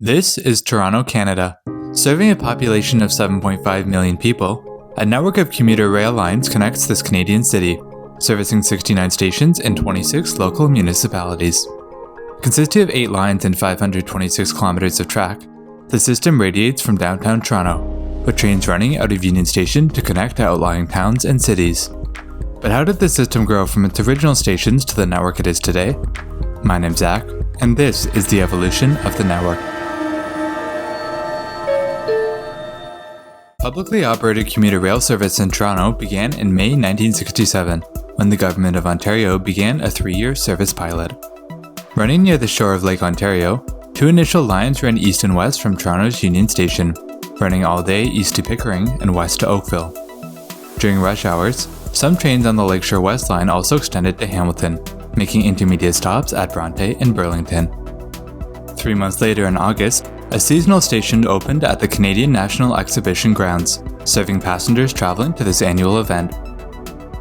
This is Toronto, Canada. Serving a population of 7.5 million people, a network of commuter rail lines connects this Canadian city, servicing 69 stations in 26 local municipalities. Consisting of 8 lines and 526 kilometers of track, the system radiates from downtown Toronto, with trains running out of Union Station to connect outlying towns and cities. But how did the system grow from its original stations to the network it is today? My name's Zach, and this is the evolution of the network. Publicly operated commuter rail service in Toronto began in May 1967, when the Government of Ontario began a 3-year service pilot. Running near the shore of Lake Ontario, 2 initial lines ran east and west from Toronto's Union Station, running all day east to Pickering and west to Oakville. During rush hours, some trains on the Lakeshore West Line also extended to Hamilton, making intermediate stops at Bronte and Burlington. 3 months later in August, a seasonal station opened at the Canadian National Exhibition Grounds, serving passengers traveling to this annual event.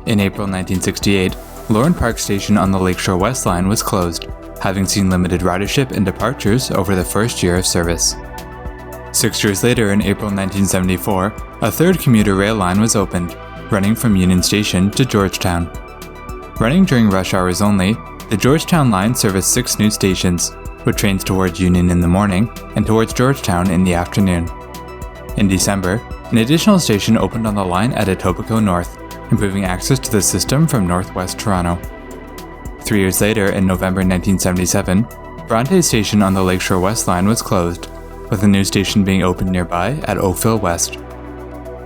In April 1968, Lorne Park Station on the Lakeshore West Line was closed, having seen limited ridership and departures over the first year of service. 6 years later, in April 1974, a third commuter rail line was opened, running from Union Station to Georgetown. Running during rush hours only, the Georgetown line serviced 6 new stations, with trains towards Union in the morning and towards Georgetown in the afternoon. In December, an additional station opened on the line at Etobicoke North, improving access to the system from northwest Toronto. 3 years later, in November 1977, Bronte Station on the Lakeshore West Line was closed, with a new station being opened nearby at Oakville West.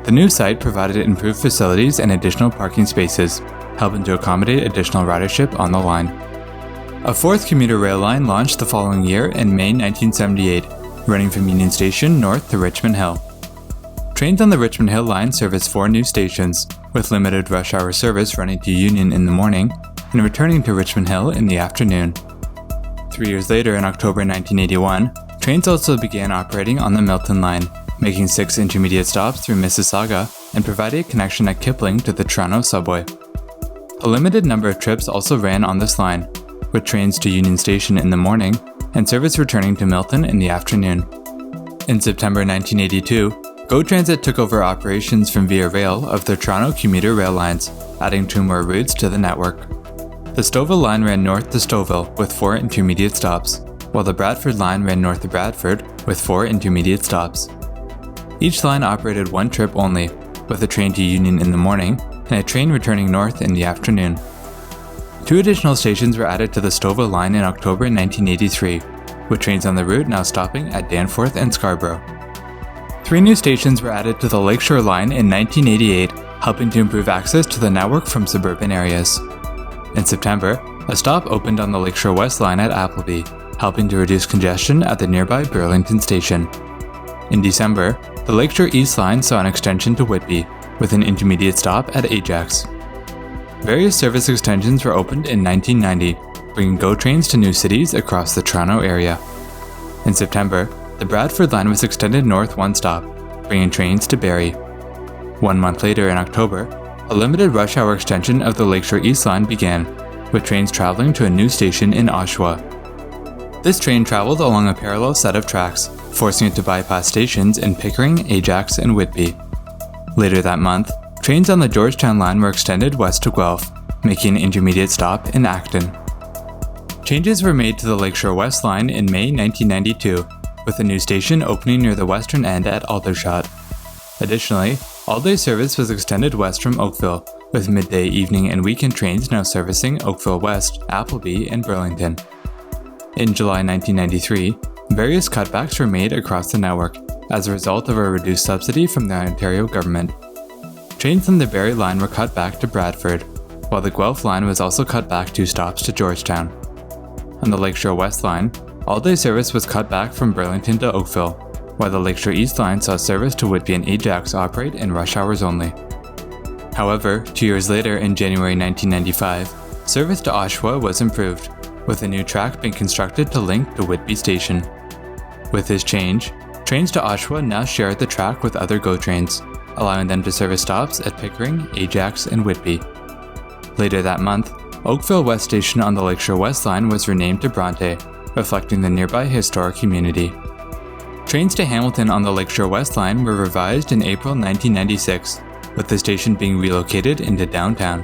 The new site provided improved facilities and additional parking spaces, helping to accommodate additional ridership on the line. A 4th commuter rail line launched the following year in May 1978, running from Union Station north to Richmond Hill. Trains on the Richmond Hill line service 4 new stations, with limited rush hour service running to Union in the morning and returning to Richmond Hill in the afternoon. 3 years later, in October 1981, trains also began operating on the Milton line, making 6 intermediate stops through Mississauga and providing a connection at Kipling to the Toronto subway. A limited number of trips also ran on this line, with trains to Union Station in the morning and service returning to Milton in the afternoon. In September 1982, GO Transit took over operations from Via Rail of the Toronto commuter rail lines, adding 2 more routes to the network. The Stouffville line ran north to Stouffville with 4 intermediate stops, while the Bradford line ran north to Bradford with 4 intermediate stops. Each line operated 1 trip only, with a train to Union in the morning and a train returning north in the afternoon. 2 additional stations were added to the Stouffville line in October 1983, with trains on the route now stopping at Danforth and Scarborough. 3 new stations were added to the Lakeshore line in 1988, helping to improve access to the network from suburban areas. In September, a stop opened on the Lakeshore West line at Appleby, helping to reduce congestion at the nearby Burlington station. In December, the Lakeshore East line saw an extension to Whitby, with an intermediate stop at Ajax. Various service extensions were opened in 1990, bringing GO trains to new cities across the Toronto area. In September, the Bradford line was extended north 1 stop, bringing trains to Barrie. 1 month later, in October, a limited rush hour extension of the Lakeshore East line began, with trains traveling to a new station in Oshawa. This train traveled along a parallel set of tracks, forcing it to bypass stations in Pickering, Ajax, and Whitby. Later that month, trains on the Georgetown line were extended west to Guelph, making an intermediate stop in Acton. Changes were made to the Lakeshore West line in May 1992, with a new station opening near the western end at Aldershot. Additionally, all-day service was extended west from Oakville, with midday, evening, and weekend trains now servicing Oakville West, Appleby, and Burlington. In July 1993, various cutbacks were made across the network as a result of a reduced subsidy from the Ontario government. Trains on the Barrie line were cut back to Bradford, while the Guelph line was also cut back 2 stops to Georgetown. On the Lakeshore West line, all-day service was cut back from Burlington to Oakville, while the Lakeshore East line saw service to Whitby and Ajax operate in rush hours only. However, 2 years later, in January 1995, service to Oshawa was improved, with a new track being constructed to link to Whitby Station. With this change, trains to Oshawa now share the track with other GO trains, allowing them to service stops at Pickering, Ajax, and Whitby. Later that month, Oakville West Station on the Lakeshore West Line was renamed to Bronte, reflecting the nearby historic community. Trains to Hamilton on the Lakeshore West Line were revised in April 1996, with the station being relocated into downtown.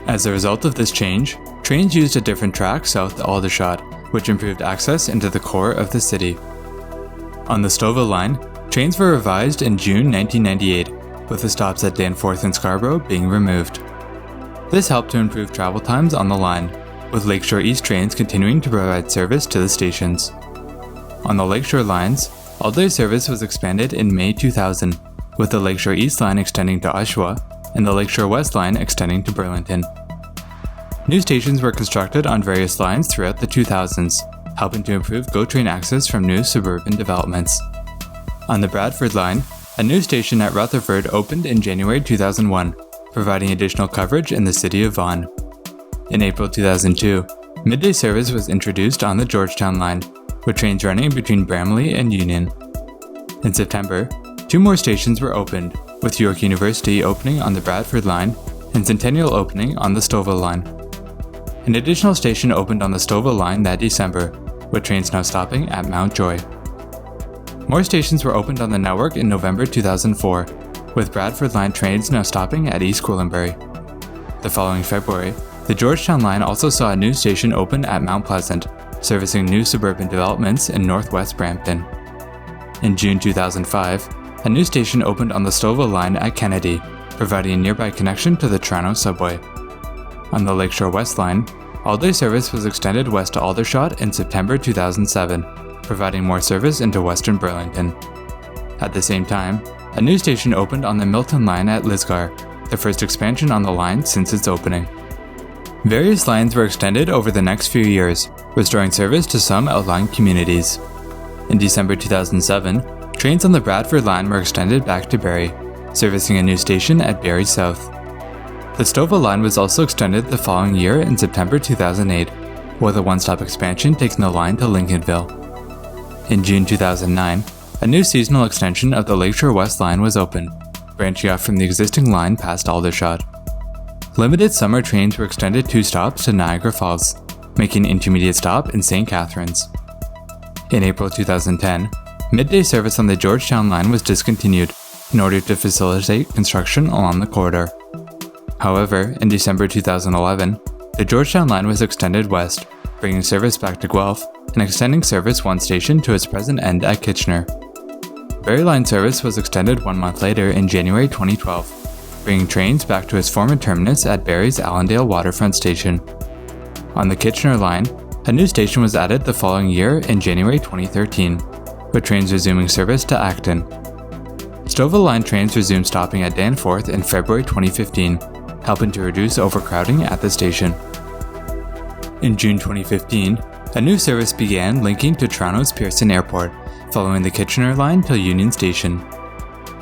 As a result of this change, trains used a different track south to Aldershot, which improved access into the core of the city. On the Stouffville line, trains were revised in June 1998, with the stops at Danforth and Scarborough being removed. This helped to improve travel times on the line, with Lakeshore East trains continuing to provide service to the stations. On the Lakeshore lines, all-day service was expanded in May 2000, with the Lakeshore East line extending to Oshawa and the Lakeshore West line extending to Burlington. New stations were constructed on various lines throughout the 2000s, helping to improve GO train access from new suburban developments. On the Bradford line, a new station at Rutherford opened in January 2001, providing additional coverage in the city of Vaughan. In April 2002, midday service was introduced on the Georgetown line, with trains running between Bramley and Union. In September, 2 more stations were opened, with York University opening on the Bradford line and Centennial opening on the Stouffville line. An additional station opened on the Stouffville line that December, with trains now stopping at Mountjoy. More stations were opened on the network in November 2004, with Bradford line trains now stopping at East Gwillimbury. The following February, the Georgetown line also saw a new station open at Mount Pleasant, servicing new suburban developments in northwest Brampton. In June 2005, a new station opened on the Stouffville line at Kennedy, providing a nearby connection to the Toronto subway. On the Lakeshore West line, all-day service was extended west to Aldershot in September 2007, providing more service into western Burlington. At the same time, a new station opened on the Milton line at Lisgar, the first expansion on the line since its opening. Various lines were extended over the next few years, restoring service to some outlying communities. In December 2007, trains on the Bradford line were extended back to Barrie, servicing a new station at Barrie South. The Stouffville line was also extended the following year in September 2008, with a one-stop expansion taking the line to Lincolnville. In June 2009, a new seasonal extension of the Lakeshore West line was opened, branching off from the existing line past Aldershot. Limited summer trains were extended 2 stops to Niagara Falls, making an intermediate stop in St. Catharines. In April 2010, midday service on the Georgetown line was discontinued in order to facilitate construction along the corridor. However, in December 2011, the Georgetown line was extended west, bringing service back to Guelph and extending service 1 station to its present end at Kitchener. Barrie line service was extended 1 month later in January 2012, bringing trains back to its former terminus at Barrie's Allendale Waterfront Station. On the Kitchener line, a new station was added the following year in January 2013, with trains resuming service to Acton. Stouffville line trains resumed stopping at Danforth in February 2015, helping to reduce overcrowding at the station. In June 2015, a new service began linking to Toronto's Pearson Airport, following the Kitchener line to Union Station.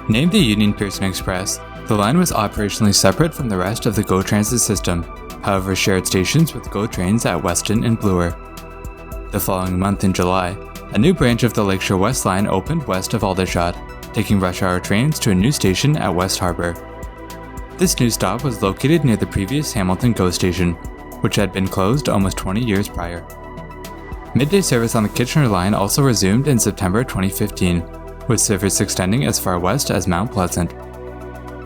Named the Union Pearson Express, the line was operationally separate from the rest of the GO Transit system, however shared stations with GO trains at Weston and Bloor. The following month in July, a new branch of the Lakeshore West line opened west of Aldershot, taking rush hour trains to a new station at West Harbour. This new stop was located near the previous Hamilton GO station, which had been closed almost 20 years prior. Midday service on the Kitchener line also resumed in September 2015, with service extending as far west as Mount Pleasant.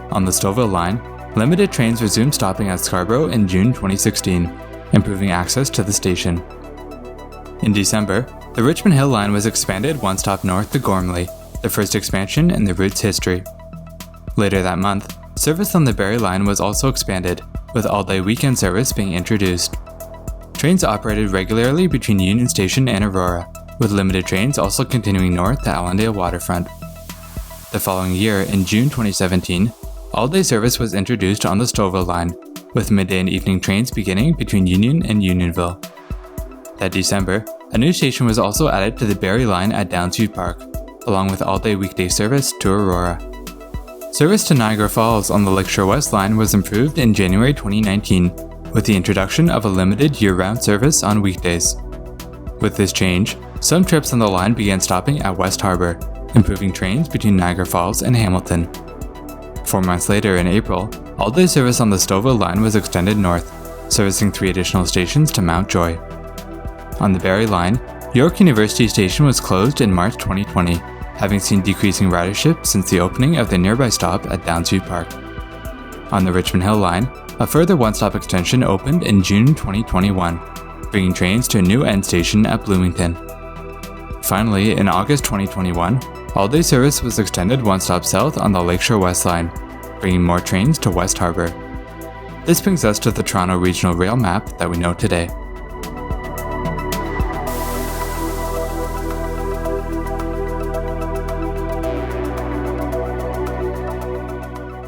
On the Stouffville line, limited trains resumed stopping at Scarborough in June 2016, improving access to the station. In December, the Richmond Hill line was expanded 1 stop north to Gormley, the first expansion in the route's history. Later that month, service on the Barrie line was also expanded, with all-day weekend service being introduced. Trains operated regularly between Union Station and Aurora, with limited trains also continuing north to Allendale Waterfront. The following year, in June 2017, all-day service was introduced on the Stouffville line, with midday and evening trains beginning between Union and Unionville. That December, a new station was also added to the Barrie line at Downsview Park, along with all-day weekday service to Aurora. Service to Niagara Falls on the Lakeshore West line was improved in January 2019, with the introduction of a limited year-round service on weekdays. With this change, some trips on the line began stopping at West Harbour, improving trains between Niagara Falls and Hamilton. 4 months later in April, all-day service on the Stouffville line was extended north, servicing 3 additional stations to Mountjoy. On the Barrie line, York University Station was closed in March 2020, having seen decreasing ridership since the opening of the nearby stop at Downsview Park. On the Richmond Hill line, a further one-stop extension opened in June 2021, bringing trains to a new end station at Bloomington. Finally, in August 2021, all-day service was extended one stop south on the Lakeshore West line, bringing more trains to West Harbour. This brings us to the Toronto Regional Rail map that we know today.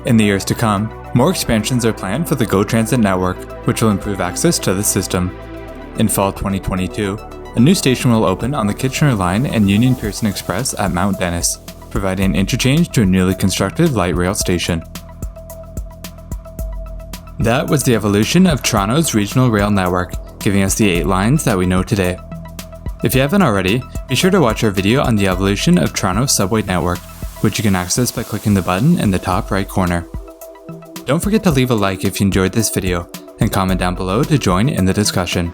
In the years to come, more expansions are planned for the GO Transit network, which will improve access to the system. In fall 2022, a new station will open on the Kitchener Line and Union Pearson Express at Mount Dennis, providing interchange to a newly constructed light rail station. That was the evolution of Toronto's regional rail network, giving us the 8 lines that we know today. If you haven't already, be sure to watch our video on the evolution of Toronto's subway network, which you can access by clicking the button in the top right corner. Don't forget to leave a like if you enjoyed this video, and comment down below to join in the discussion.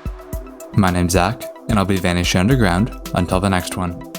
My name's Zach, and I'll be vanishing underground until the next one.